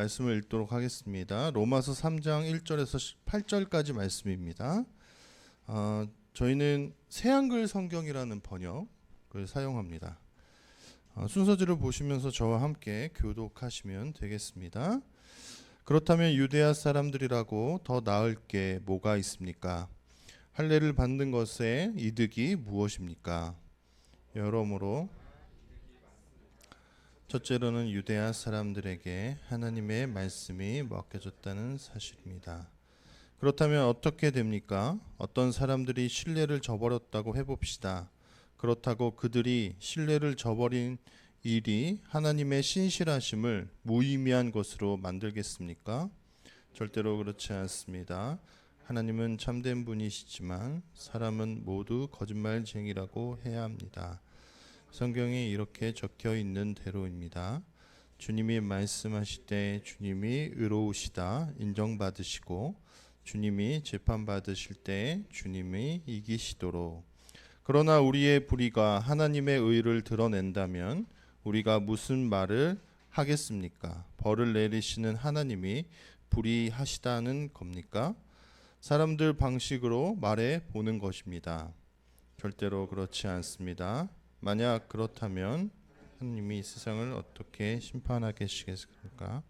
말씀을 읽도록 하겠습니다. 로마서 3장 1절에서 8절까지 말씀입니다. 저희는 새한글 성경이라는 번역을 사용합니다. 순서지를 보시면서 저와 함께 교독하시면 되겠습니다. 그렇다면 유대아 사람들이라고 더 나을 게 뭐가 있습니까? 할례를 받는 것의 이득이 무엇입니까? 여러모로 첫째로는 유대아 사람들에게 하나님의 말씀이 맡겨졌다는 사실입니다. 그렇다면 어떻게 됩니까? 어떤 사람들이 신뢰를 저버렸다고 해봅시다. 그렇다고 그들이 신뢰를 저버린 일이 하나님의 신실하심을 무의미한 것으로 만들겠습니까? 절대로 그렇지 않습니다. 하나님은 참된 분이시지만 사람은 모두 거짓말쟁이라고 해야 합니다. 성경에 이렇게 적혀 있는 대로입니다. 주님이 말씀하실 때 주님이 의로우시다 인정받으시고 주님이 재판받으실 때 주님이 이기시도록. 그러나 우리의 불의가 하나님의 의를 드러낸다면 우리가 무슨 말을 하겠습니까? 벌을 내리시는 하나님이 불의하시다는 겁니까? 사람들 방식으로 말해 보는 것입니다. 절대로 그렇지 않습니다. 만약 그렇다면 하나님이 세상을 어떻게 심판하시겠습니까?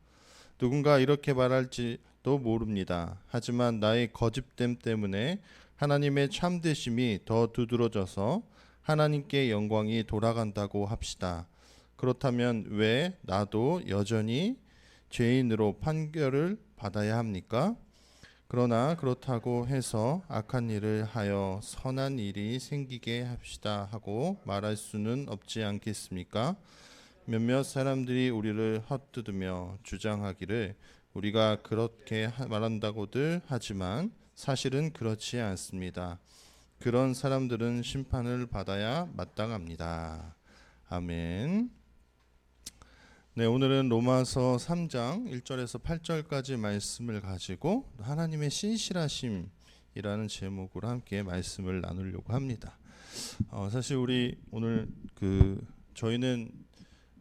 누군가 이렇게 말할지도 모릅니다. 하지만 나의 거짓됨 때문에 하나님의 참되심이 더 두드러져서 하나님께 영광이 돌아간다고 합시다. 그렇다면 왜 나도 여전히 죄인으로 판결을 받아야 합니까? 그러나 그렇다고 해서 악한 일을 하여 선한 일이 생기게 합시다 하고 말할 수는 없지 않겠습니까? 몇몇 사람들이 우리를 헛뜯으며 주장하기를 우리가 그렇게 말한다고들 하지만 사실은 그렇지 않습니다. 그런 사람들은 심판을 받아야 마땅합니다. 아멘. 네, 오늘은 로마서 3장 1절에서 8절까지 말씀을 가지고 하나님의 신실하심이라는 제목으로 함께 말씀을 나누려고 합니다. 사실 우리 오늘 저희는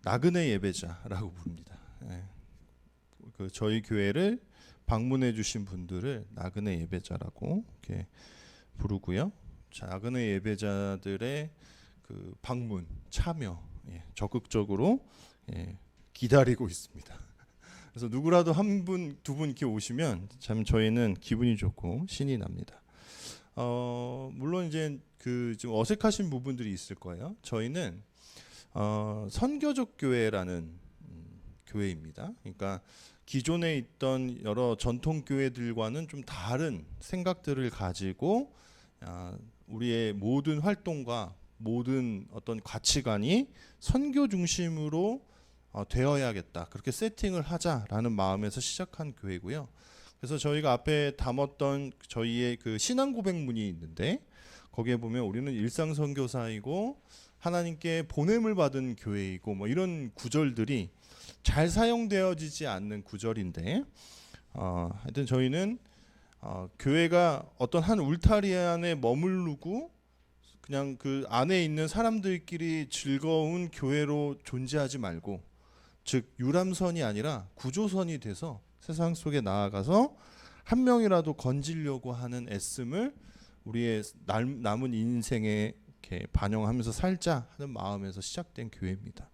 나그네 예배자라고 부릅니다. 저희 교회를 방문해 주신 분들을 나그네 예배자라고 이렇게 부르고요. 나그네 예배자들의 방문 참여 적극적으로 기다리고 있습니다. 그래서 누구라도 한 분, 두 분 이렇게 오시면 참 저희는 기분이 좋고 신이 납니다. 물론 이제 좀 어색하신 부분들이 있을 거예요. 저희는 선교적 교회라는 교회입니다. 그러니까 기존에 있던 여러 전통 교회들과는 좀 다른 생각들을 가지고 우리의 모든 활동과 모든 어떤 가치관이 선교 중심으로 되어야겠다. 그렇게 세팅을 하자라는 마음에서 시작한 교회고요. 그래서 저희가 앞에 담았던 저희의 신앙 고백문이 있는데 거기에 보면 우리는 일상 선교사이고 하나님께 보냄을 받은 교회이고 뭐 이런 구절들이 잘 사용되어지지 않는 구절인데 하여튼 저희는 교회가 어떤 한 울타리 안에 머무르고 그냥 그 안에 있는 사람들끼리 즐거운 교회로 존재하지 말고 즉 유람선이 아니라 구조선이 돼서 세상 속에 나아가서 한 명이라도 건지려고 하는 애씀을 우리의 남은 인생에 이렇게 반영하면서 살자 하는 마음에서 시작된 교회입니다.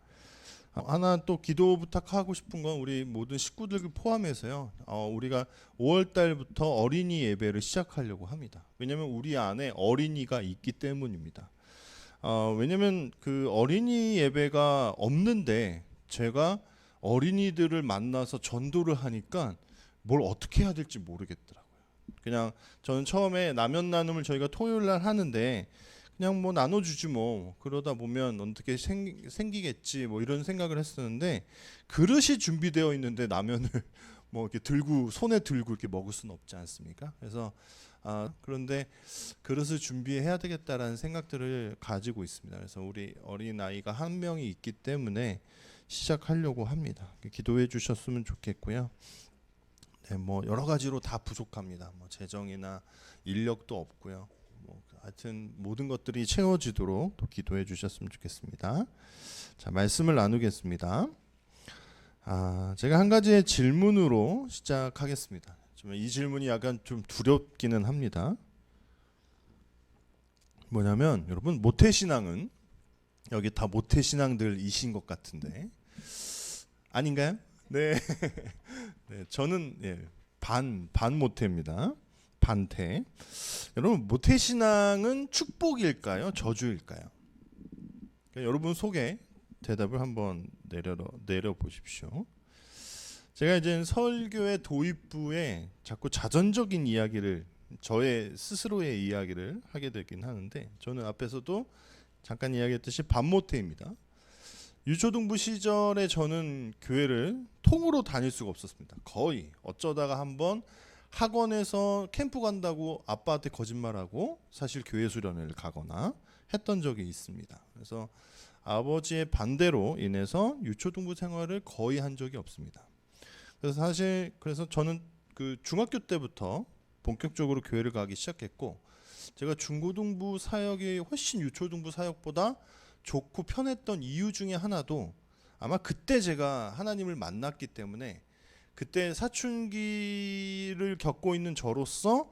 하나 또 기도 부탁하고 싶은 건 우리 모든 식구들 포함해서요. 우리가 5월 달부터 어린이 예배를 시작하려고 합니다. 왜냐하면 우리 안에 어린이가 있기 때문입니다. 왜냐하면 어린이 예배가 없는데 제가 어린이들을 만나서 전도를 하니까 뭘 어떻게 해야 될지 모르겠더라고요. 그냥 저는 처음에 라면 나눔을 저희가 토요일 날 하는데 그냥 뭐 나눠주지 뭐 그러다 보면 어떻게 생기겠지 뭐 이런 생각을 했었는데 그릇이 준비되어 있는데 라면을 뭐 이렇게 들고 손에 들고 이렇게 먹을 수는 없지 않습니까? 그래서 그런데 그릇을 준비해야 되겠다라는 생각들을 가지고 있습니다. 그래서 우리 어린 아이가 한 명이 있기 때문에 시작하려고 합니다. 기도해 주셨으면 좋겠고요. 네, 뭐 여러 가지로 다 부족합니다. 뭐 재정이나 인력도 없고요. 뭐 하여튼 모든 것들이 채워지도록 또 기도해 주셨으면 좋겠습니다. 자, 말씀을 나누겠습니다. 제가 한 가지의 질문으로 시작하겠습니다. 이 질문이 약간 좀 두렵기는 합니다. 뭐냐면 여러분, 모태신앙은 여기 다 모태신앙들이신 것 같은데 아닌가요? 네. 네, 저는 반 모태입니다. 반태. 여러분, 모태신앙은 축복일까요? 저주일까요? 그러니까 여러분 속에 대답을 한번 내려 보십시오. 제가 이제 설교의 도입부에 자꾸 자전적인 이야기를, 저의 스스로의 이야기를 하게 되긴 하는데, 저는 앞에서도 잠깐 이야기했듯이 반모태입니다. 유초등부 시절에 저는 교회를 통으로 다닐 수가 없었습니다. 거의 어쩌다가 한번 학원에서 캠프 간다고 아빠한테 거짓말하고 사실 교회 수련회를 가거나 했던 적이 있습니다. 그래서 아버지의 반대로 인해서 유초등부 생활을 거의 한 적이 없습니다. 그래서 저는 그 중학교 때부터 본격적으로 교회를 가기 시작했고, 제가 중고등부 사역이 훨씬 유초등부 사역보다 좋고 편했던 이유 중에 하나도 아마 그때 제가 하나님을 만났기 때문에, 그때 사춘기를 겪고 있는 저로서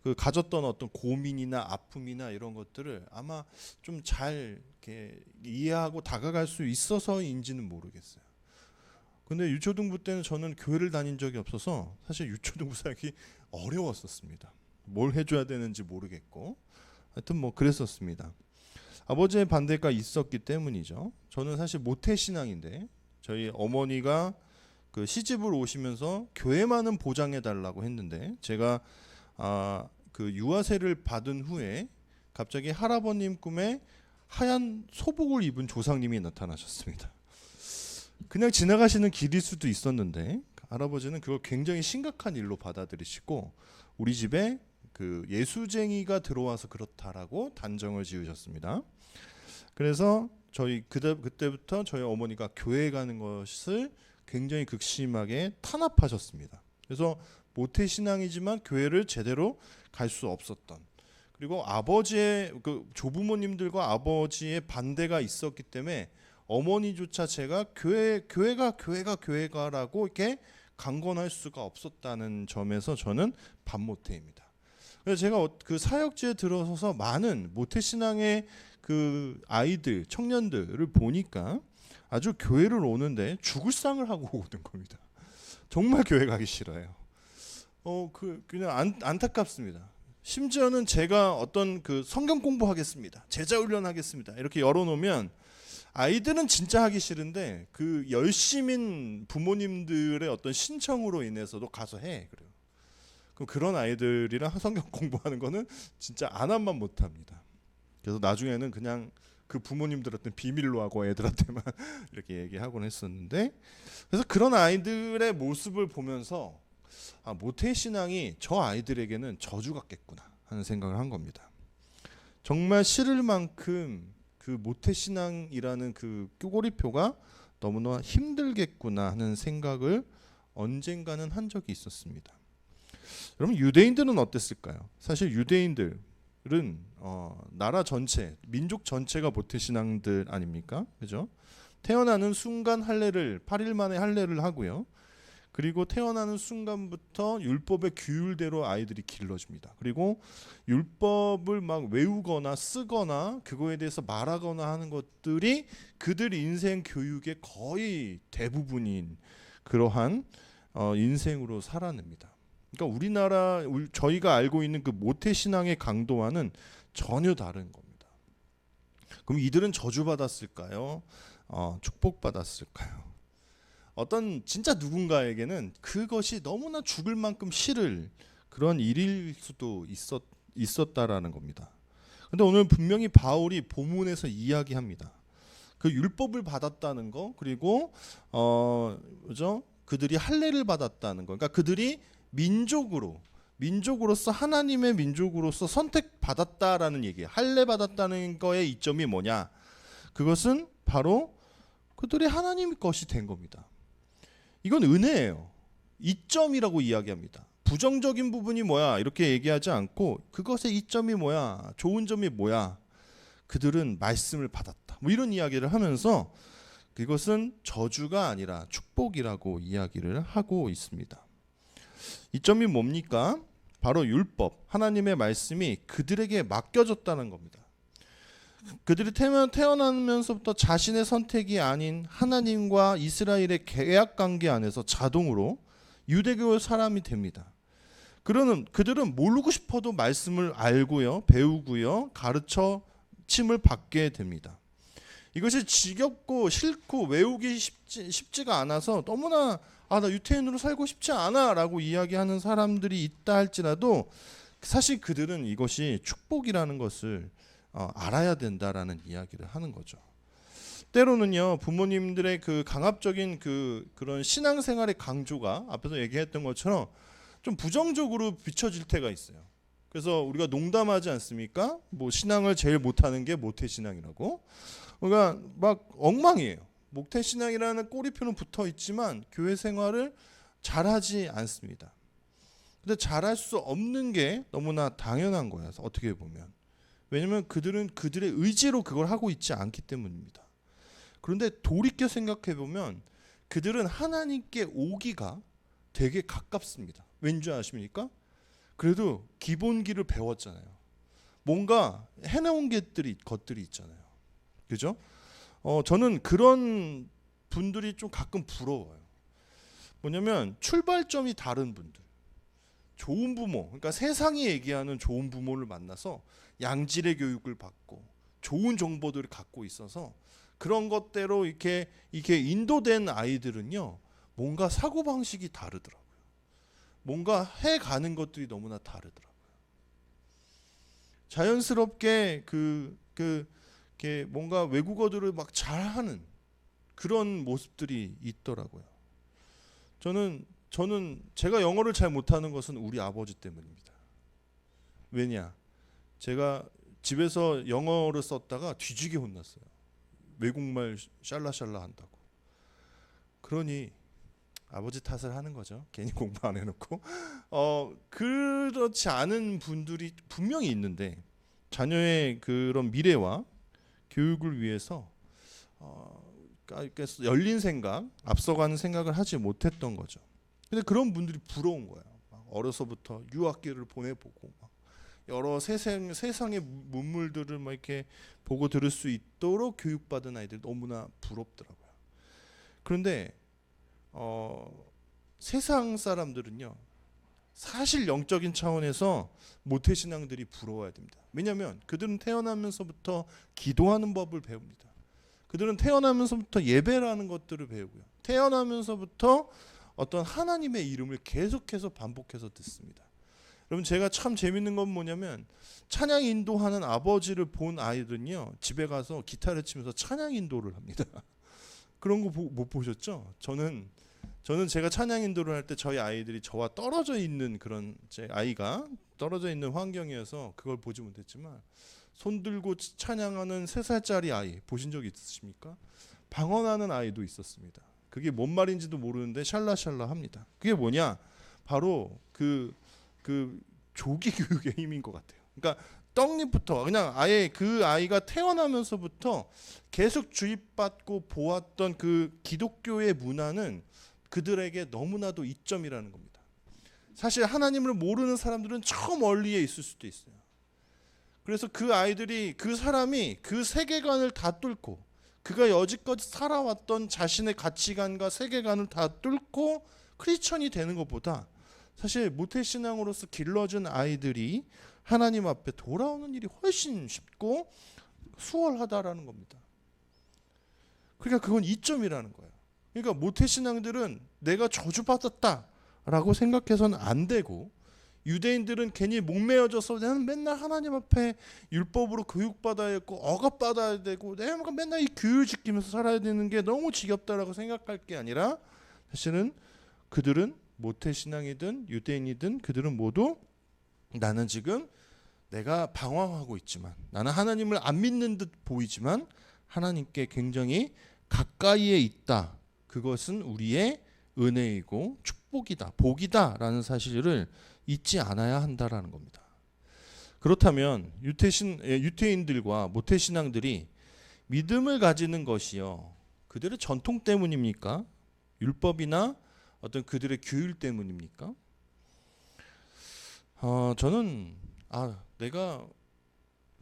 그 가졌던 어떤 고민이나 아픔이나 이런 것들을 아마 좀 잘 이렇게 이해하고 다가갈 수 있어서인지는 모르겠어요. 근데 유초등부 때는 저는 교회를 다닌 적이 없어서 사실 유초등부 사역이 어려웠었습니다. 뭘 해줘야 되는지 모르겠고, 하여튼 뭐 그랬었습니다. 아버지의 반대가 있었기 때문이죠. 저는 사실 모태신앙인데, 저희 어머니가 그 시집을 오시면서 교회만은 보장해 달라고 했는데, 제가 그 유아세를 받은 후에 갑자기 할아버님 꿈에 하얀 소복을 입은 조상님이 나타나셨습니다. 그냥 지나가시는 길일 수도 있었는데 할아버지는 그걸 굉장히 심각한 일로 받아들이시고 우리 집에 그 예수쟁이가 들어와서 그렇다라고 단정을 지으셨습니다. 그래서 저희 그때부터 저희 어머니가 교회 가는 것을 굉장히 극심하게 탄압하셨습니다. 그래서 모태신앙이지만 교회를 제대로 갈 수 없었던, 그리고 아버지의 그 조부모님들과 아버지의 반대가 있었기 때문에 어머니조차 제가 교회가라고 이렇게 강권할 수가 없었다는 점에서 저는 반모태입니다. 그래서 제가 그 사역지에 들어서서 많은 모태신앙의 그 아이들, 청년들을 보니까 아주 교회를 오는데 죽을 상을 하고 오는 겁니다. 정말 교회 가기 싫어요. 그냥 안타깝습니다. 심지어는 제가 어떤 그 성경 공부하겠습니다, 제자 훈련하겠습니다 이렇게 열어놓으면 아이들은 진짜 하기 싫은데 그 열심인 부모님들의 어떤 신청으로 인해서도 가서 해. 그래요. 그럼 그런 아이들이랑 성경 공부하는 거는 진짜 안 하면 못 합니다. 그래서 나중에는 그냥 그 부모님들한테 비밀로 하고 애들한테만 이렇게 얘기하곤 했었는데, 그래서 그런 아이들의 모습을 보면서 모태신앙이 저 아이들에게는 저주 같겠구나 하는 생각을 한 겁니다. 정말 싫을 만큼 그 모태신앙이라는 그 꼬리표가 너무나 힘들겠구나 하는 생각을 언젠가는 한 적이 있었습니다. 여러분, 유대인들은 어땠을까요? 사실 유대인들은 나라 전체, 민족 전체가 모태신앙들 아닙니까? 그죠? 태어나는 순간 할례를 8일 만에 할례를 하고요. 그리고 태어나는 순간부터 율법의 규율대로 아이들이 길러집니다. 그리고 율법을 막 외우거나 쓰거나 그거에 대해서 말하거나 하는 것들이 그들 인생 교육의 거의 대부분인 그러한 인생으로 살아냅니다. 그러니까 저희가 알고 있는 그 모태신앙의 강도와는 전혀 다른 겁니다. 그럼 이들은 저주받았을까요? 축복받았을까요? 어떤 진짜 누군가에게는 그것이 너무나 죽을 만큼 싫을 그런 일일 수도 있었다라는 겁니다. 근데 오늘 분명히 바울이 본문에서 이야기합니다. 그 율법을 받았다는 거, 그리고 그죠? 그들이 할례를 받았다는 거. 그러니까 그들이 민족으로서 하나님의 민족으로서 선택받았다라는 얘기예요. 할례 받았다는 거의 이점이 뭐냐? 그것은 바로 그들이 하나님 것이 된 겁니다. 이건 은혜예요. 이점이라고 이야기합니다. 부정적인 부분이 뭐야 이렇게 얘기하지 않고 그것의 이점이 뭐야, 좋은 점이 뭐야, 그들은 말씀을 받았다, 뭐 이런 이야기를 하면서 그것은 저주가 아니라 축복이라고 이야기를 하고 있습니다. 이점이 뭡니까? 바로 율법, 하나님의 말씀이 그들에게 맡겨졌다는 겁니다. 그들이 태어나면서부터 자신의 선택이 아닌 하나님과 이스라엘의 계약 관계 안에서 자동으로 유대교 사람이 됩니다. 그들은 모르고 싶어도 말씀을 알고요, 배우고요, 가르쳐 침을 받게 됩니다. 이것이 지겹고 싫고 외우기 쉽지가 않아서 너무나 나 유태인으로 살고 싶지 않아 라고 이야기하는 사람들이 있다 할지라도 사실 그들은 이것이 축복이라는 것을 알아야 된다라는 이야기를 하는 거죠. 때로는요, 부모님들의 그 강압적인 그런 신앙생활의 강조가 앞에서 얘기했던 것처럼 좀 부정적으로 비춰질 때가 있어요. 그래서 우리가 농담하지 않습니까? 뭐 신앙을 제일 못하는 게 모태신앙이라고. 그러니까 막 엉망이에요. 모태신앙이라는 꼬리표는 붙어 있지만 교회 생활을 잘하지 않습니다. 근데 잘할 수 없는 게 너무나 당연한 거예요. 어떻게 보면. 왜냐하면 그들은 그들의 의지로 그걸 하고 있지 않기 때문입니다. 그런데 돌이켜 생각해 보면 그들은 하나님께 오기가 되게 가깝습니다. 왠지 아십니까? 그래도 기본기를 배웠잖아요. 뭔가 해놓은 것들이 있잖아요. 그죠? 저는 그런 분들이 좀 가끔 부러워요. 뭐냐면 출발점이 다른 분들. 좋은 부모, 그러니까 세상이 얘기하는 좋은 부모를 만나서 양질의 교육을 받고 좋은 정보들을 갖고 있어서 그런 것대로 이렇게 인도된 아이들은요, 뭔가 사고방식이 다르더라고요. 뭔가 해가는 것들이 너무나 다르더라고요. 자연스럽게 뭔가 외국어들을 막 잘하는 그런 모습들이 있더라고요. 저는 제가 영어를 잘 못하는 것은 우리 아버지 때문입니다. 왜냐? 제가 집에서 영어를 썼다가 뒤지게 혼났어요. 외국말 샬라샬라 한다고. 그러니 아버지 탓을 하는 거죠. 괜히 공부 안 해놓고. 그렇지 않은 분들이 분명히 있는데 자녀의 그런 미래와 교육을 위해서 열린 생각, 앞서가는 생각을 하지 못했던 거죠. 근데 그런 분들이 부러운 거예요. 어려서부터 유학기를 보내보고 여러 세상의 문물들을 막 이렇게 보고 들을 수 있도록 교육받은 아이들 너무나 부럽더라고요. 그런데 세상 사람들은요, 사실 영적인 차원에서 모태신앙들이 부러워야 됩니다. 왜냐하면 그들은 태어나면서부터 기도하는 법을 배웁니다. 그들은 태어나면서부터 예배라는 것들을 배우고요. 태어나면서부터 어떤 하나님의 이름을 계속해서 반복해서 듣습니다. 여러분, 제가 참 재밌는 건 뭐냐면 찬양 인도하는 아버지를 본 아이들은요, 집에 가서 기타를 치면서 찬양 인도를 합니다. 그런 거 못 보셨죠? 저는 제가 찬양 인도를 할 때 저희 아이들이 저와 떨어져 있는 그런, 제 아이가 떨어져 있는 환경이어서 그걸 보지 못했지만 손 들고 찬양하는 3살짜리 아이 보신 적 있으십니까? 방언하는 아이도 있었습니다. 그게 뭔 말인지도 모르는데 샬라샬라 합니다. 그게 뭐냐? 바로 그 조기 교육의 힘인 것 같아요. 그러니까 떡잎부터 그냥 아예 그 아이가 태어나면서부터 계속 주입받고 보았던 그 기독교의 문화는 그들에게 너무나도 이점이라는 겁니다. 사실 하나님을 모르는 사람들은 저 멀리에 있을 수도 있어요. 그래서 그 아이들이, 그 사람이 그 세계관을 다 뚫고, 그가 여지껏 살아왔던 자신의 가치관과 세계관을 다 뚫고 크리스천이 되는 것보다 사실 모태신앙으로서 길러진 아이들이 하나님 앞에 돌아오는 일이 훨씬 쉽고 수월하다라는 겁니다. 그러니까 그건 이점이라는 거예요. 그러니까 모태신앙들은 내가 저주받았다라고 생각해서는 안 되고, 유대인들은 괜히 목매어져서 나는 맨날 하나님 앞에 율법으로 교육받아야 했고 억압받아야 되고 내가 맨날 이 규율 지키면서 살아야 되는 게 너무 지겹다라고 생각할 게 아니라, 사실은 그들은 모태신앙이든 유대인이든 그들은 모두 나는 지금 내가 방황하고 있지만, 나는 하나님을 안 믿는 듯 보이지만 하나님께 굉장히 가까이에 있다. 그것은 우리의 은혜이고 축복이다, 복이다라는 사실을 잊지 않아야 한다라는 겁니다. 그렇다면 유태인들과 모태신앙들이 믿음을 가지는 것이요, 그들의 전통 때문입니까? 율법이나 어떤 그들의 규율 때문입니까? 저는 내가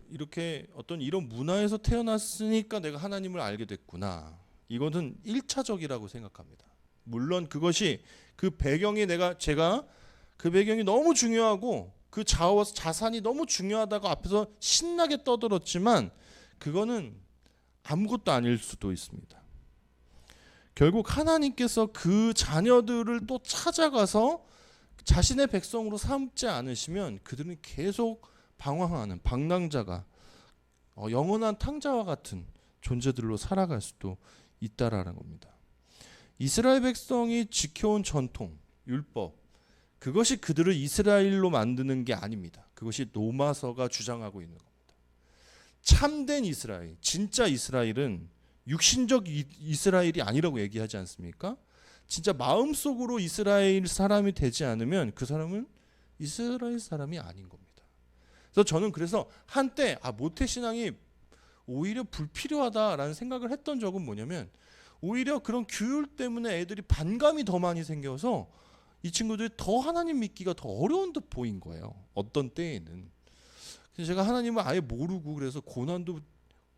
이렇게 어떤 이런 문화에서 태어났으니까 내가 하나님을 알게 됐구나. 이것은 1차적이라고 생각합니다. 물론 그것이 그 배경이 제가 그 배경이 너무 중요하고 그 자산이 너무 중요하다고 앞에서 신나게 떠들었지만 그거는 아무것도 아닐 수도 있습니다. 결국 하나님께서 그 자녀들을 또 찾아가서 자신의 백성으로 삼지 않으시면 그들은 계속 방황하는 방랑자가 영원한 탕자와 같은 존재들로 살아갈 수도 있다라는 겁니다. 이스라엘 백성이 지켜온 전통, 율법, 그것이 그들을 이스라엘로 만드는 게 아닙니다. 그것이 로마서가 주장하고 있는 겁니다. 참된 이스라엘, 진짜 이스라엘은 육신적 이스라엘이 아니라고 얘기하지 않습니까? 진짜 마음속으로 이스라엘 사람이 되지 않으면 그 사람은 이스라엘 사람이 아닌 겁니다. 그래서 저는 한때 모태신앙이 오히려 불필요하다라는 생각을 했던 적은 뭐냐면 오히려 그런 규율 때문에 애들이 반감이 더 많이 생겨서 이 친구들이 더 하나님 믿기가 더 어려운 듯 보인 거예요. 어떤 때에는. 그래서 제가 하나님을 아예 모르고 그래서 고난도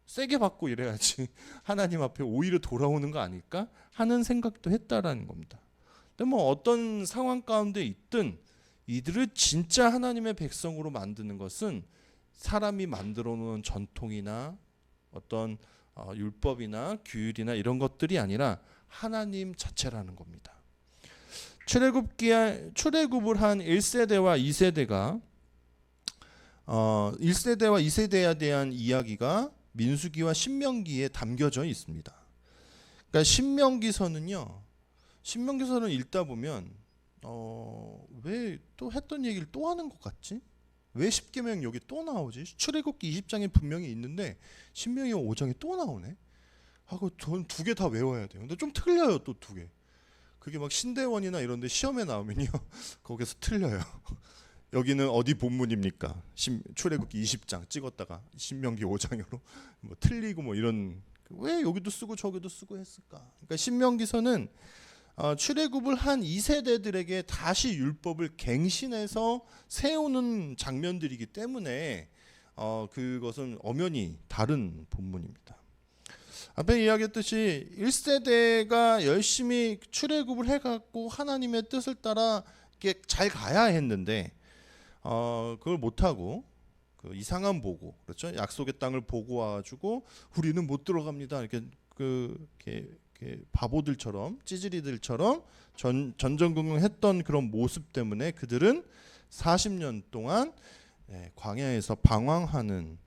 세게 받고 이래야지 하나님 앞에 오히려 돌아오는 거 아닐까 하는 생각도 했다라는 겁니다. 근데 뭐 어떤 상황 가운데 있든 이들을 진짜 하나님의 백성으로 만드는 것은 사람이 만들어 놓은 전통이나 어떤 율법이나 규율이나 이런 것들이 아니라 하나님 자체라는 겁니다. 출애굽을 한 1세대와 2세대가 1세대와 2세대에 대한 이야기가 민수기와 신명기에 담겨져 있습니다. 그러니까 신명기서는 읽다 보면 왜 또 했던 얘기를 또 하는 것 같지? 왜 십계명 여기 또 나오지? 출애굽기 20장에 분명히 있는데 신명기 5장에 또 나오네. 하고 저는 두 개 다 외워야 돼요. 근데 좀 틀려요, 또 두 개. 그게 막 신대원이나 이런데 시험에 나오면요, 거기서 틀려요. 여기는 어디 본문입니까? 출애굽기 20장 찍었다가 신명기 5장으로 뭐 틀리고 뭐 이런, 왜 여기도 쓰고 저기도 쓰고 했을까? 그러니까 신명기서는 출애굽을 한 2세대들에게 다시 율법을 갱신해서 세우는 장면들이기 때문에 그것은 엄연히 다른 본문입니다. 앞에 이야기했듯이 1세대가 열심히 출애굽을 해갖고 하나님의 뜻을 따라 이렇게 잘 가야 했는데 그걸 못하고 그 이상한 보고, 그렇죠? 약속의 땅을 보고 와가지고 우리는 못 들어갑니다. 이렇게 바보들처럼, 찌질이들처럼 전전긍긍했던 그런 모습 때문에 그들은 40년 동안 광야에서 방황하는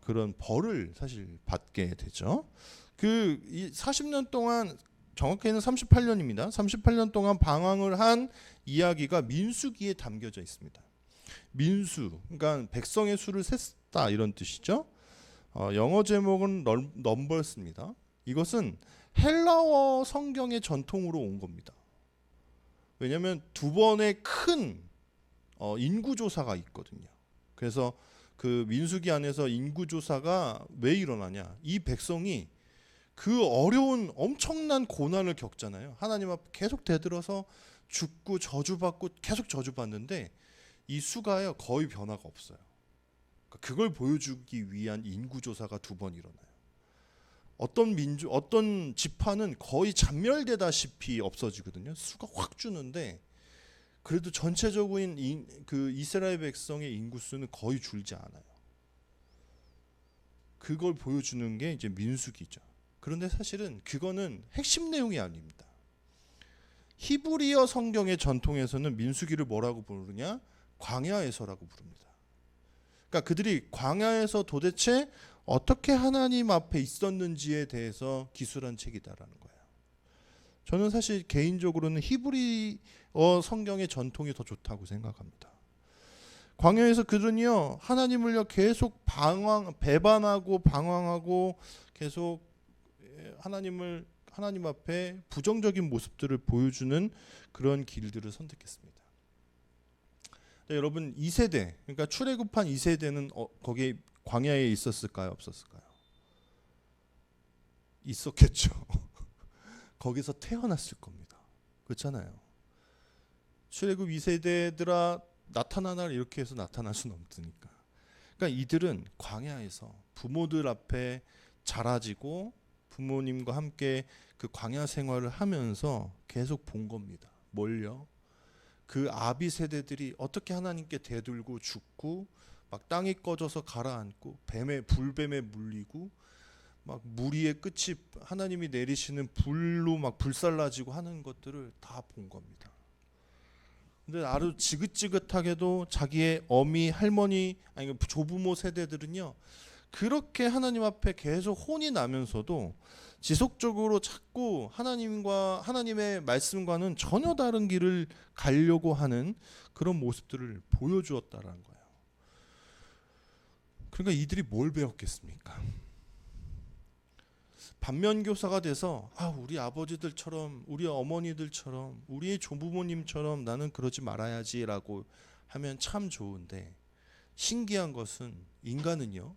그런 벌을 사실 받게 되죠. 이 40년 동안, 정확히는 38년입니다. 38년 동안 방황을 한 이야기가 민수기에 담겨져 있습니다. 민수, 그러니까 백성의 수를 셌다 이런 뜻이죠. 영어 제목은 넘버스입니다. 이것은 헬라어 성경의 전통으로 온 겁니다. 왜냐하면 두 번의 큰 인구조사가 있거든요. 그래서 그 민수기 안에서 인구조사가 왜 일어나냐, 이 백성이 그 어려운 엄청난 고난을 겪잖아요. 하나님 앞에 계속 대들어서 죽고 저주받고 계속 저주받는데 이 수가요 거의 변화가 없어요. 그걸 보여주기 위한 인구조사가 두 번 일어나요. 어떤 지파는 거의 잔멸되다시피 없어지거든요. 수가 확 주는데 그래도 전체적인 그 이스라엘 백성의 인구수는 거의 줄지 않아요. 그걸 보여주는 게 이제 민수기죠. 그런데 사실은 그거는 핵심 내용이 아닙니다. 히브리어 성경의 전통에서는 민수기를 뭐라고 부르냐? 광야에서라고 부릅니다. 그러니까 그들이 광야에서 도대체 어떻게 하나님 앞에 있었는지에 대해서 기술한 책이다라는 거예요. 저는 사실 개인적으로는 히브리어 성경의 전통이 더 좋다고 생각합니다. 광야에서 그들은요 하나님을요 계속 배반하고 방황하고 계속 하나님 앞에 부정적인 모습들을 보여주는 그런 길들을 선택했습니다. 여러분 2세대, 그러니까 출애굽한 2세대는 거기에 광야에 있었을까요, 없었을까요? 있었겠죠. 거기서 태어났을 겁니다. 그렇잖아요. 출애굽 2세대들아 나타나라 이렇게 해서 나타날 수는 없으니까. 그러니까 이들은 광야에서 부모들 앞에 자라지고 부모님과 함께 그 광야 생활을 하면서 계속 본 겁니다. 뭘요? 그 아비 세대들이 어떻게 하나님께 대들고 죽고 막 땅이 꺼져서 가라앉고 불뱀에 물리고 막 무리의 끝이 하나님이 내리시는 불로 막 불살라지고 하는 것들을 다 본 겁니다. 근데 아주 지긋지긋하게도 자기의 어미 할머니 아니 조부모 세대들은요 그렇게 하나님 앞에 계속 혼이 나면서도 지속적으로 자꾸 하나님의 말씀과는 전혀 다른 길을 가려고 하는 그런 모습들을 보여주었다라는 거예요. 그러니까 이들이 뭘 배웠겠습니까? 반면교사가 돼서 우리 아버지들처럼 우리 어머니들처럼 우리의 조부모님처럼 나는 그러지 말아야지라고 하면 참 좋은데 신기한 것은 인간은요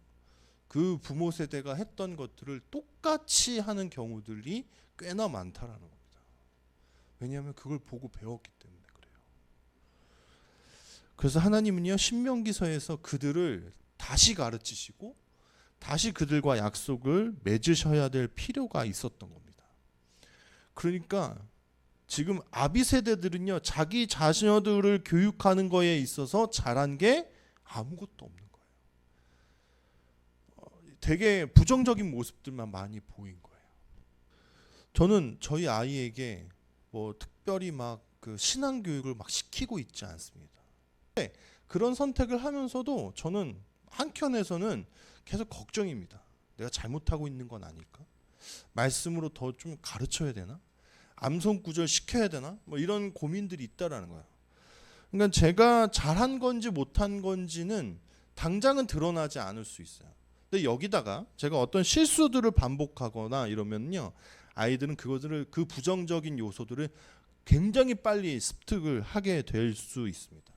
그 부모 세대가 했던 것들을 똑같이 하는 경우들이 꽤나 많다라는 겁니다. 왜냐하면 그걸 보고 배웠기 때문에 그래요. 그래서 하나님은요 신명기서에서 그들을 다시 가르치시고 다시 그들과 약속을 맺으셔야 될 필요가 있었던 겁니다. 그러니까 지금 아비 세대들은요 자기 자녀들을 교육하는 거에 있어서 잘한 게 아무것도 없는 거예요. 되게 부정적인 모습들만 많이 보인 거예요. 저는 저희 아이에게 뭐 특별히 막 그 신앙 교육을 막 시키고 있지 않습니다. 그런 선택을 하면서도 저는 한켠에서는 계속 걱정입니다. 내가 잘못하고 있는 건 아닐까? 말씀으로 더 좀 가르쳐야 되나? 암송 구절 시켜야 되나? 뭐 이런 고민들이 있다라는 거예요. 그러니까 제가 잘한 건지 못한 건지는 당장은 드러나지 않을 수 있어요. 근데 여기다가 제가 어떤 실수들을 반복하거나 이러면요, 아이들은 그 부정적인 요소들을 굉장히 빨리 습득을 하게 될 수 있습니다.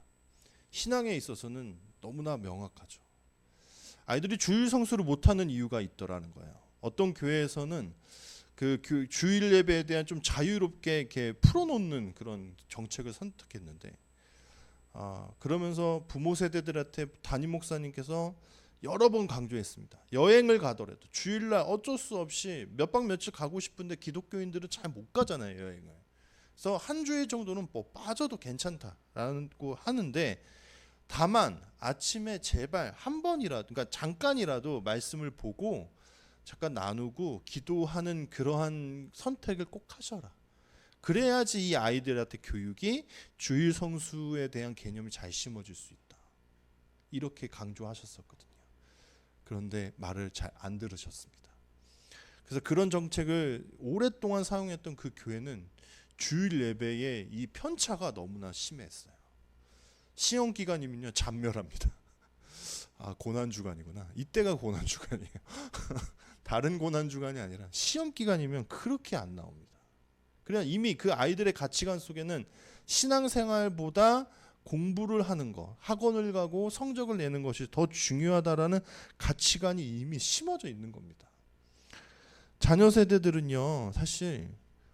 신앙에 있어서는 너무나 명확하죠. 아이들이 주일 성수를 못하는 이유가 있더라는 거예요. 어떤 교회에서는 그 주일 예배에 대한 좀 자유롭게 이렇게 풀어놓는 그런 정책을 선택했는데, 그러면서 부모 세대들한테 담임 목사님께서 여러 번 강조했습니다. 여행을 가더라도 주일날 어쩔 수 없이 몇 박 며칠 가고 싶은데 기독교인들은 잘 못 가잖아요, 여행을. 그래서 한 주일 정도는 뭐 빠져도 괜찮다라고 하는데, 다만 아침에 제발 한 번이라도, 그러니까 잠깐이라도 말씀을 보고 잠깐 나누고 기도하는 그러한 선택을 꼭 하셔라. 그래야지 이 아이들한테 교육이 주일 성수에 대한 개념이 잘 심어질 수 있다. 이렇게 강조하셨었거든요. 그런데 말을 잘 안 들으셨습니다. 그래서 그런 정책을 오랫동안 사용했던 그 교회는 주일 예배의 이 편차가 너무나 심했어요. 시험 기간이면요 잔멸합니다. 고난 주간이구나. 이때가 고난 주간이에요. 다른 고난 주간이 아니라 시험 기간이면 그렇게 안 나옵니다. 그냥 이미 그 아이들의 가치관 속에는 신앙생활보다 공부를 하는 것, 학원을 가고 성적을 내는 것이 더 중요하다라는 가치관이 이미 심어져 있는 겁니다. 자녀 세대들은요, 사실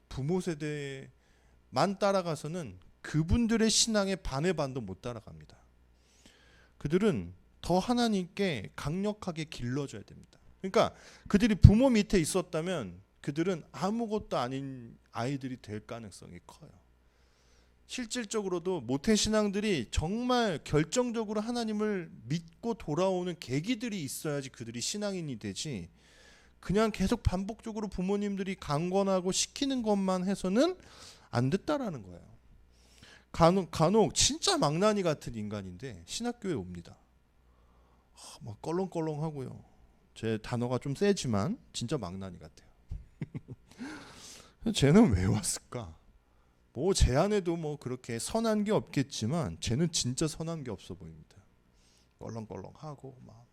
부모 세대만 따라가서는 그분들의 신앙의 반의 반도 못 따라갑니다. 그들은 더 하나님께 강력하게 길러줘야 됩니다. 그러니까 그들이 부모 밑에 있었다면 그들은 아무것도 아닌 아이들이 될 가능성이 커요. 실질적으로도 모태신앙들이 정말 결정적으로 하나님을 믿고 돌아오는 계기들이 있어야지 그들이 신앙인이 되지, 그냥 계속 반복적으로 부모님들이 강권하고 시키는 것만 해서는 안 됐다라는 거예요. 간혹 진짜 망나니 같은 인간인데 신학교에 옵니다. 막 껄렁껄렁하고요. 제 단어가 좀 세지만 진짜 망나니 같아요. 쟤는 왜 왔을까? 뭐 제 안에도 뭐 그렇게 선한 게 없겠지만 쟤는 진짜 선한 게 없어 보입니다. 껄렁껄렁하고 막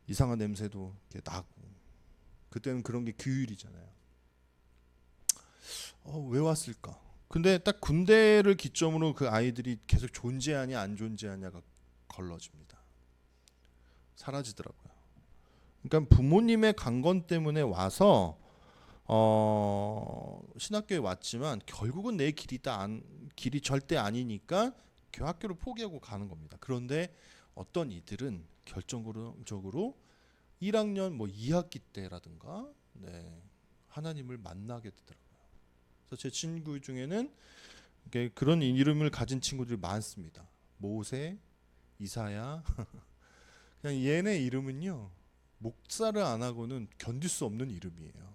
이상한 냄새도 이렇게 나고. 그때는 그런 게 규율이잖아요. 왜 왔을까? 근데 딱 군대를 기점으로 그 아이들이 계속 존재하냐 안 존재하냐가 걸러집니다. 사라지더라고요. 그러니까 부모님의 강건 때문에 와서 신학교에 왔지만 결국은 내 길이 절대 아니니까 학교를 포기하고 가는 겁니다. 그런데 어떤 이들은 결정적으로 1학년 뭐 2학기 때라든가 하나님을 만나게 되더라고요. 그래서 제 친구 중에는 그런 이름을 가진 친구들이 많습니다. 모세, 이사야. 그냥 얘네 이름은요, 목사를 안 하고는 견딜 수 없는 이름이에요.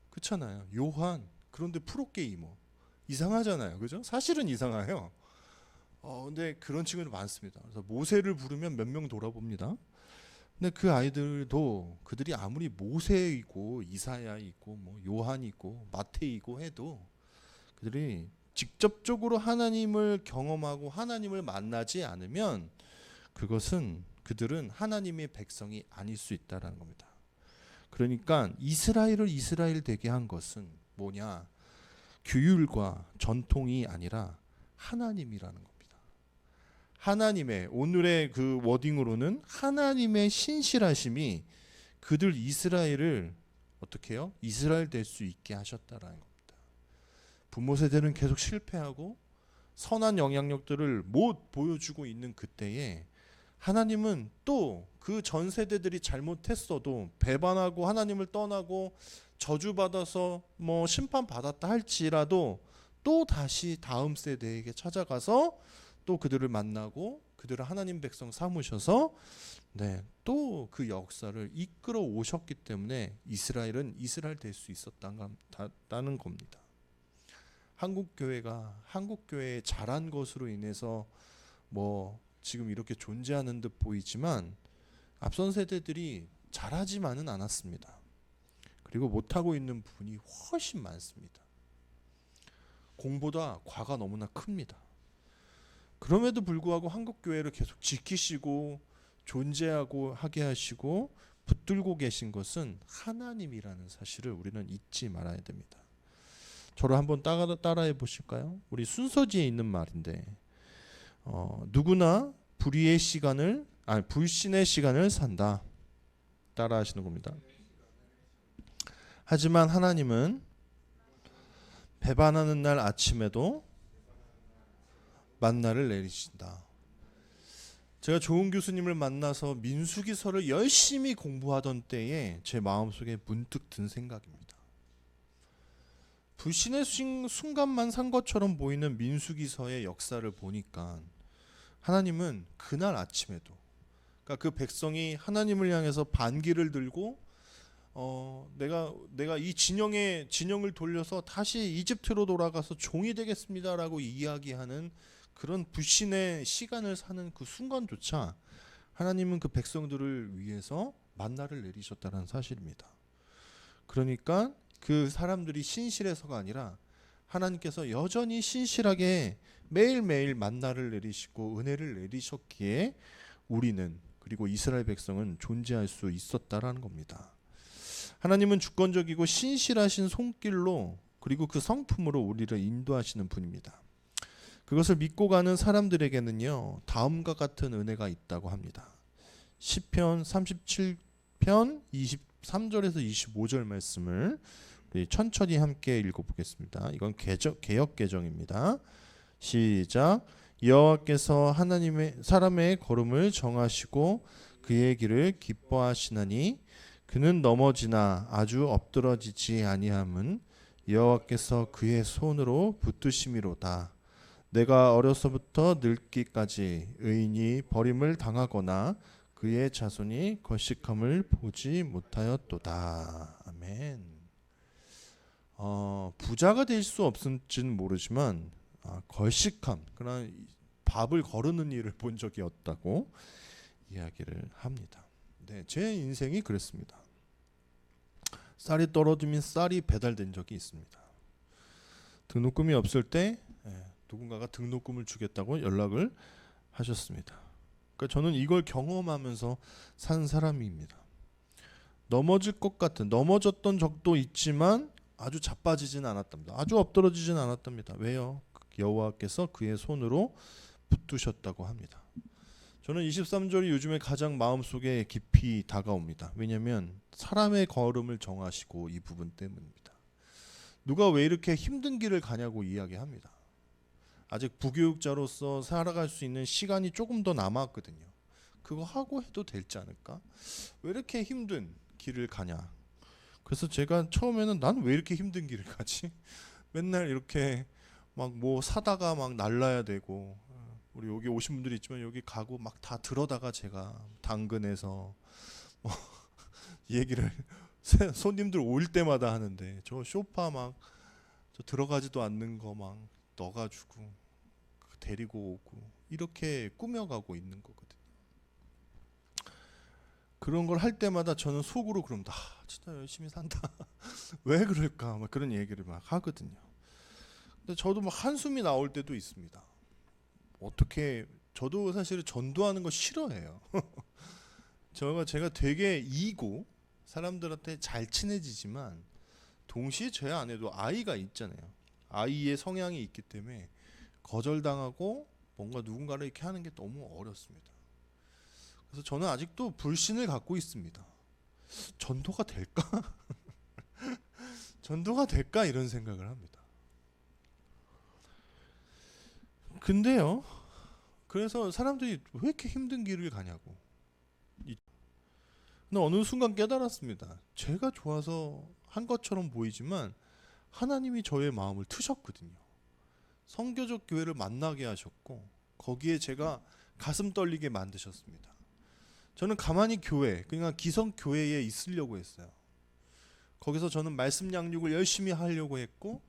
그렇잖아요. 요한. 그런데 프로게이머. 이상하잖아요. 그죠? 사실은 이상해요. 근데 그런 친구들 많습니다. 그래서 모세를 부르면 몇 명 돌아봅니다. 근데 그 아이들도 그들이 아무리 모세이고 이사야이고 뭐 요한이고 마태이고 해도 그들이 직접적으로 하나님을 경험하고 하나님을 만나지 않으면 그들은 하나님의 백성이 아닐 수 있다라는 겁니다. 그러니까 이스라엘을 이스라엘 되게 한 것은 뭐냐? 규율과 전통이 아니라 하나님이라는 겁니다. 하나님의, 오늘의 그 워딩으로는 하나님의 신실하심이 그들 이스라엘을 어떻게 해요? 이스라엘 될 수 있게 하셨다라는 겁니다. 부모 세대는 계속 실패하고 선한 영향력들을 못 보여주고 있는 그때에 하나님은 또 그 전 세대들이 잘못했어도 배반하고 하나님을 떠나고 저주받아서 뭐 심판받았다 할지라도 또 다시 다음 세대에게 찾아가서 또 그들을 만나고 그들을 하나님 백성 삼으셔서 또 그 역사를 이끌어 오셨기 때문에 이스라엘은 이스라엘 될 수 있었다는 겁니다. 한국 교회의 잘한 것으로 인해서 뭐 지금 이렇게 존재하는 듯 보이지만 앞선 세대들이 잘하지만은 않았습니다. 그리고 못하고 있는 부분이 훨씬 많습니다. 공보다 과가 너무나 큽니다. 그럼에도 불구하고 한국 교회를 계속 지키시고 존재하고 하게 하시고 붙들고 계신 것은 하나님이라는 사실을 우리는 잊지 말아야 됩니다. 저를 한번 따라해 보실까요? 우리 순서지에 있는 말인데 누구나 불신의 시간을 산다. 따라하시는 겁니다. 하지만 하나님은 배반하는 날 아침에도 만나를 내리신다. 제가 좋은 교수님을 만나서 민수기서를 열심히 공부하던 때에 제 마음속에 문득 든 생각입니다. 불신의 순간만 산 것처럼 보이는 민수기서의 역사를 보니까 하나님은 그날 아침에도, 그러니까 그 백성이 하나님을 향해서 반기를 들고 내가 이 진영을 돌려서 다시 이집트로 돌아가서 종이 되겠습니다라고 이야기하는 그런 불신의 시간을 사는 그 순간조차 하나님은 그 백성들을 위해서 만나를 내리셨다는 사실입니다. 그러니까 그 사람들이 신실해서가 아니라 하나님께서 여전히 신실하게 매일매일 만나를 내리시고 은혜를 내리셨기에 우리는, 그리고 이스라엘 백성은 존재할 수 있었다라는 겁니다. 하나님은 주권적이고 신실하신 손길로 그리고 그 성품으로 우리를 인도하시는 분입니다. 그것을 믿고 가는 사람들에게는요, 다음과 같은 은혜가 있다고 합니다. 시편 37편 23절에서 25절 말씀을 우리 천천히 함께 읽어보겠습니다. 이건 개역 개정입니다. 시작. 여호와께서 사람의 걸음을 정하시고 그의 길을 기뻐하시나니 그는 넘어지나 아주 엎드러지지 아니함은 여호와께서 그의 손으로 붙드심이로다. 내가 어려서부터 늙기까지 의인이 버림을 당하거나 그의 자손이 거식함을 보지 못하였도다. 아멘. 부자가 될 수 없을지는 모르지만 걸식함, 그러나 밥을 거르는 일을 본 적이 없다고 이야기를 합니다. 제 인생이 그랬습니다. 쌀이 떨어지면 쌀이 배달된 적이 있습니다. 등록금이 없을 때 누군가가 등록금을 주겠다고 연락을 하셨습니다. 그러니까 저는 이걸 경험하면서 산 사람입니다. 넘어졌던 적도 있지만 아주 자빠지진 않았답니다. 아주 엎드러지진 않았답니다. 왜요? 여호와께서 그의 손으로 붙드셨다고 합니다. 저는 23절이 요즘에 가장 마음속에 깊이 다가옵니다. 왜냐하면 사람의 걸음을 정하시고 이 부분 때문입니다. 누가 왜 이렇게 힘든 길을 가냐고 이야기합니다. 아직 부교육자로서 살아갈 수 있는 시간이 조금 더 남았거든요. 그거 하고 해도 될지 않을까? 왜 이렇게 힘든 길을 가냐? 그래서 제가 처음에는 난 왜 이렇게 힘든 길을 가지? 맨날 이렇게 막 뭐 사다가 막 날라야 되고, 우리 여기 오신 분들이 있지만 여기 가고 막 다 들어다가 제가 당근에서 뭐 얘기를 손님들 올 때마다 하는데, 저 쇼파 막 저 들어가지도 않는 거 막 넣어가지고 데리고 오고 이렇게 꾸며가고 있는 거거든요. 그런 걸 할 때마다 저는 속으로 그럽니다. 진짜 열심히 산다. 왜 그럴까? 막 그런 얘기를 막 하거든요. 근데 저도 막 한숨이 나올 때도 있습니다. 어떻게, 저도 사실 전도하는 거 싫어해요. 제가 되게 이고 사람들한테 잘 친해지지만 동시에 제 안에도 아이가 있잖아요. 아이의 성향이 있기 때문에 거절당하고 뭔가 누군가를 이렇게 하는 게 너무 어렵습니다. 그래서 저는 아직도 불신을 갖고 있습니다. 전도가 될까? 전도가 될까? 이런 생각을 합니다. 근데요, 그래서 사람들이 왜 이렇게 힘든 길을 가냐고. 근데 어느 순간 깨달았습니다. 제가 좋아서 한 것처럼 보이지만 하나님이 저의 마음을 트셨거든요. 성교적 교회를 만나게 하셨고 거기에 제가 가슴 떨리게 만드셨습니다. 저는 가만히 교회, 그러니까 기성 교회에 있으려고 했어요. 거기서 저는 말씀 양육을 열심히 하려고 했고,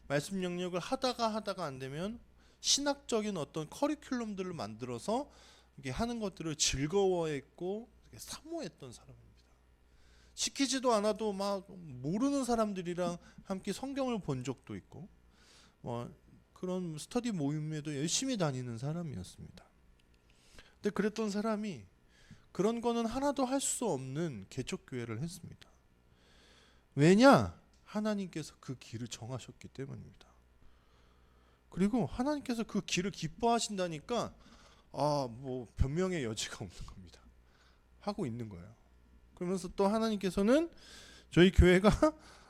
말씀 양육을 하다가 안 되면 신학적인 어떤 커리큘럼들을 만들어서 이게 하는 것들을 즐거워했고 사모했던 사람입니다. 시키지도 않아도 막 모르는 사람들이랑 함께 성경을 본 적도 있고, 그런 스터디 모임에도 열심히 다니는 사람이었습니다. 근데 그랬던 사람이 그런 거는 하나도 할 수 없는 개척교회를 했습니다. 왜냐? 하나님께서 그 길을 정하셨기 때문입니다. 그리고 하나님께서 그 길을 기뻐하신다니까 뭐 변명의 여지가 없는 겁니다. 하고 있는 거예요. 그러면서 또 하나님께서는 저희 교회가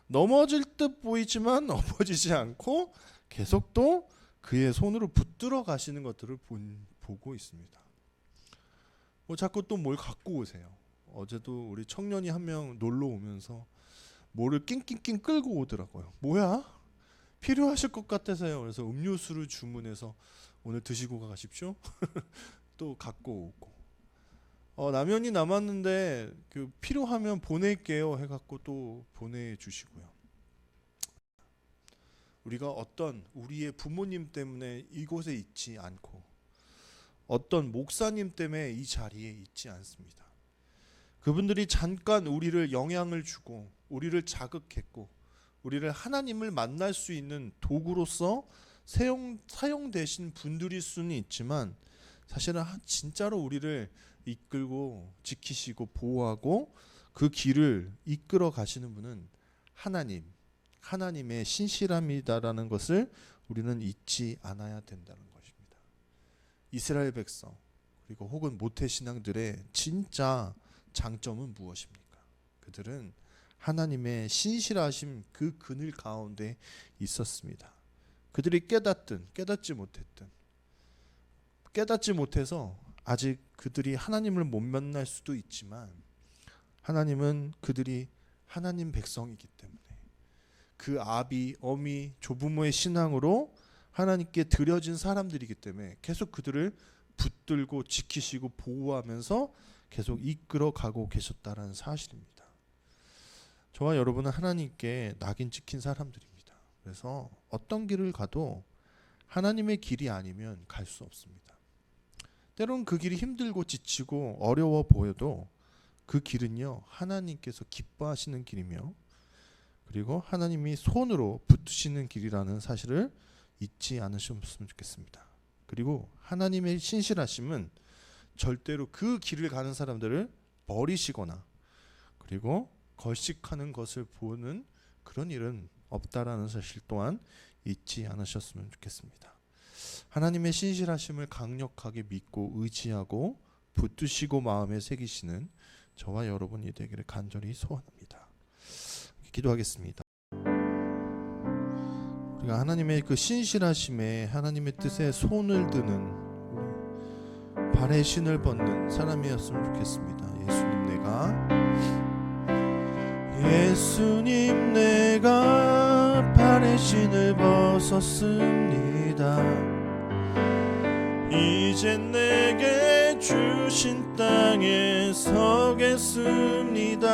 넘어질 듯 보이지만 넘어지지 않고 계속 또 그의 손으로 붙들어 가시는 것들을 보고 있습니다. 뭐 자꾸 또 뭘 갖고 오세요. 어제도 우리 청년이 한 명 놀러 오면서 뭐를 낑낑낑 끌고 오더라고요. 뭐야? 필요하실 것 같아서요. 그래서 음료수를 주문해서 오늘 드시고 가십시오. 또 갖고 오고. 라면이 남았는데 필요하면 보낼게요 해갖고 또 보내주시고요. 우리가 어떤 우리의 부모님 때문에 이곳에 있지 않고 어떤 목사님 때문에 이 자리에 있지 않습니다. 그분들이 잠깐 우리를 영향을 주고 우리를 자극했고 우리를 하나님을 만날 수 있는 도구로서 사용되신 분들일 수는 있지만 사실은 진짜로 우리를 이끌고 지키시고 보호하고 그 길을 이끌어 가시는 분은 하나님의 신실함이다라는 것을 우리는 잊지 않아야 된다는 것입니다. 이스라엘 백성 그리고 혹은 모태신앙들의 진짜 장점은 무엇입니까? 그들은 하나님의 신실하심 그 그늘 가운데 있었습니다. 그들이 깨닫지 못해서 아직 그들이 하나님을 못 만날 수도 있지만 하나님은 그들이 하나님 백성이기 때문에 그 아비, 어미, 조부모의 신앙으로 하나님께 드려진 사람들이기 때문에 계속 그들을 붙들고 지키시고 보호하면서 계속 이끌어가고 계셨다는 사실입니다. 저와 여러분은 하나님께 낙인 찍힌 사람들입니다. 그래서 어떤 길을 가도 하나님의 길이 아니면 갈 수 없습니다. 때로는 그 길이 힘들고 지치고 어려워 보여도 그 길은요 하나님께서 기뻐하시는 길이며 그리고 하나님이 손으로 붙으시는 길이라는 사실을 잊지 않으셨으면 좋겠습니다. 그리고 하나님의 신실하심은 절대로 그 길을 가는 사람들을 버리시거나 그리고 걸식하는 것을 보는 그런 일은 없다라는 사실 또한 잊지 않으셨으면 좋겠습니다. 하나님의 신실하심을 강력하게 믿고 의지하고 붙드시고 마음에 새기시는 저와 여러분이 되기를 간절히 소원합니다. 기도하겠습니다. 우리가 하나님의 그 신실하심에 하나님의 뜻에 손을 드는 발에 신을 벗는 사람이었으면 좋겠습니다. 예수님 내가 발에 신을 벗었습니다. 이제 내게 주신 땅에 서겠습니다.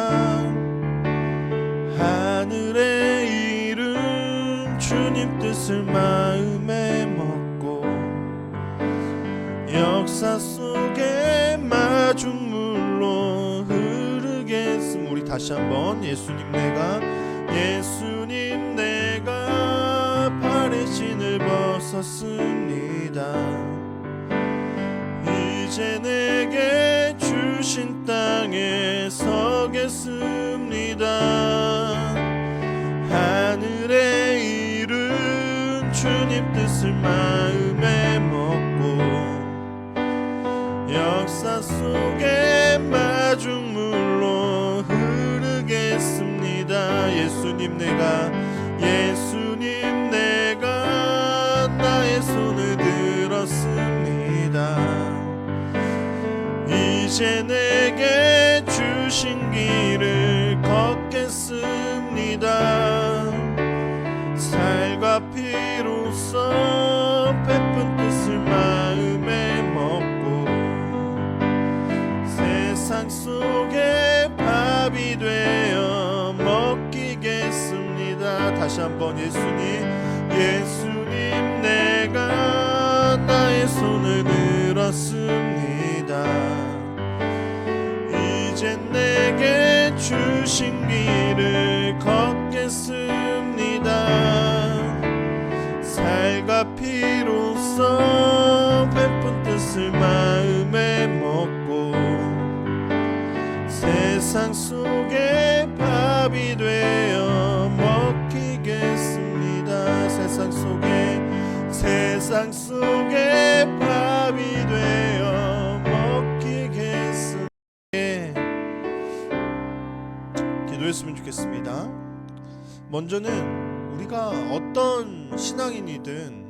하늘에 이룬 주님 뜻을 마음에 먹고 역사 속에 마중물로 흐르겠음. 우리 다시 한번 예수님 내가 발에 신을 벗었습니다. 이제 내게 주신 땅에 서겠습니다. 하늘에 이룬 주님 뜻을 마음에 먹고 역사 속에 마중물로 흐르겠습니다. 예수님 내가 나의 손을 들었습니다. 이제 내게 주신 길을 걷겠습니다. 살과 피로써 베푼 뜻을 마음에 먹고 세상 속에 밥이 되어 먹이겠습니다. 다시 한번 예수님 내가 나의 손을 들었습니다. 이제 내게 주신 길을 걷겠습니다. 살과 피로써 베푼 뜻을 마음에 먹고 세상 속에 밥이 되어 먹히겠습니다. 세상 속에 밥이 되어 먹히겠습니다. 기도했으면 좋겠습니다. 먼저는 우리가 어떤 신앙인이든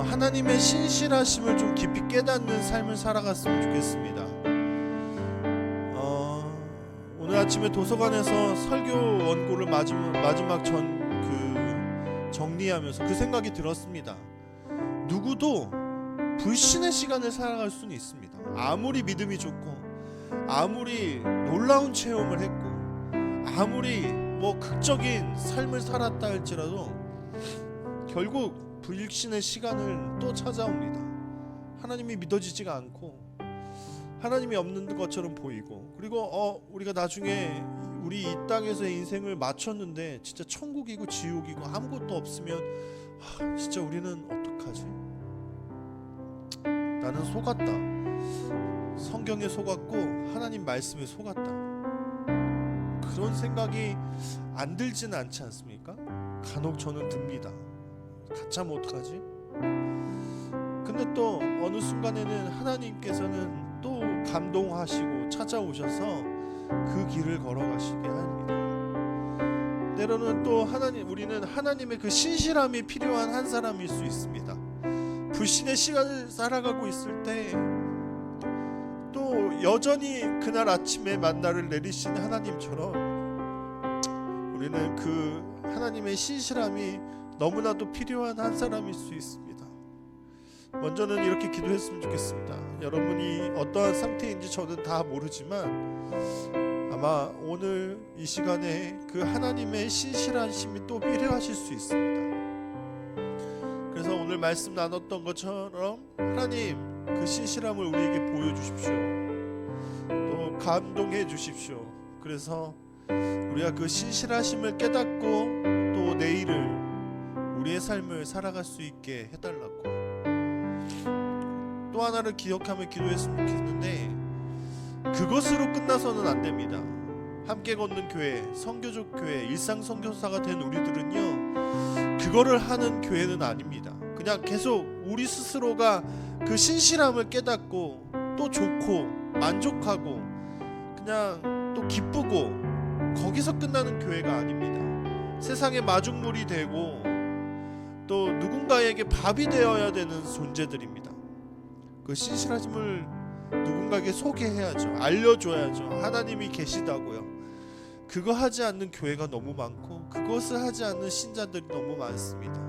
하나님의 신실하심을 좀 깊이 깨닫는 삶을 살아갔으면 좋겠습니다. 오늘 아침에 도서관에서 설교 원고를 마지막 정리하면서 그 생각이 들었습니다. 누구도 불신의 시간을 살아갈 수는 있습니다. 아무리 믿음이 좋고 아무리 놀라운 체험을 했고 아무리 극적인 삶을 살았다 할지라도 결국 불신의 시간을 또 찾아옵니다. 하나님이 믿어지지가 않고 하나님이 없는 것처럼 보이고, 그리고 우리가 나중에 우리 이 땅에서의 인생을 마쳤는데 진짜 천국이고 지옥이고 아무것도 없으면 진짜 우리는 어떡하지? 나는 속았다. 성경에 속았고 하나님 말씀에 속았다. 그런 생각이 안 들지는 않지 않습니까? 간혹 저는 듭니다. 가짜면 어떡하지? 근데 또 어느 순간에는 하나님께서는 또 감동하시고 찾아오셔서 그 길을 걸어가시게 합니다. 때로는 또 우리는 하나님의 그 신실함이 필요한 한 사람일 수 있습니다. 불신의 시간을 살아가고 있을 때 또 여전히 그날 아침에 만나를 내리신 하나님처럼 우리는 그 하나님의 신실함이 너무나도 필요한 한 사람일 수 있습니다. 먼저는 이렇게 기도했으면 좋겠습니다. 여러분이 어떠한 상태인지 저는 다 모르지만 아마 오늘 이 시간에 그 하나님의 신실하심이 또 필요하실 수 있습니다. 그래서 오늘 말씀 나눴던 것처럼 하나님 그 신실함을 우리에게 보여주십시오. 또 감동해 주십시오. 그래서 우리가 그 신실하심을 깨닫고 또 내일을 우리의 삶을 살아갈 수 있게 해달라고 또 하나를 기억하며 기도했으면 좋겠는데, 그것으로 끝나서는 안 됩니다. 함께 걷는 교회, 선교적 교회, 일상 선교사가 된 우리들은요, 그거를 하는 교회는 아닙니다. 그냥 계속 우리 스스로가 그 신실함을 깨닫고 또 좋고 만족하고 그냥 또 기쁘고 거기서 끝나는 교회가 아닙니다. 세상의 마중물이 되고 또 누군가에게 밥이 되어야 되는 존재들입니다. 그 신실하심을 누군가에게 소개해야죠. 알려줘야죠. 하나님이 계시다고요. 그거 하지 않는 교회가 너무 많고 그것을 하지 않는 신자들이 너무 많습니다.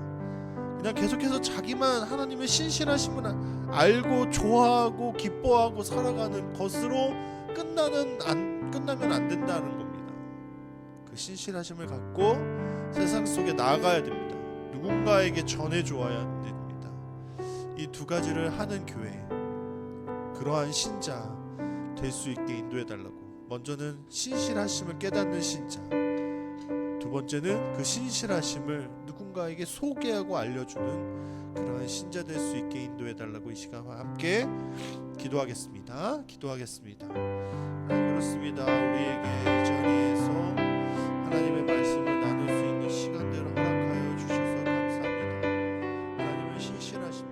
그냥 계속해서 자기만 하나님의 신실하심을 알고 좋아하고 기뻐하고 살아가는 것으로 끝나면 안 된다는 겁니다. 그 신실하심을 갖고 세상 속에 나아가야 됩니다. 누군가에게 전해줘야 됩니다. 이 두 가지를 하는 교회, 그러한 신자 될 수 있게 인도해달라고. 먼저는 신실하심을 깨닫는 신자, 두 번째는 그 신실하심을 누군가에게 소개하고 알려주는 그러한 신자 될 수 있게 인도해달라고 이 시간 함께 기도하겠습니다. 그렇습니다. 우리에게 이 자리에서 하나님의 말씀을 나눌 수 있는 시간들을 허락하여 주셔서 감사합니다. 하나님의 신실하심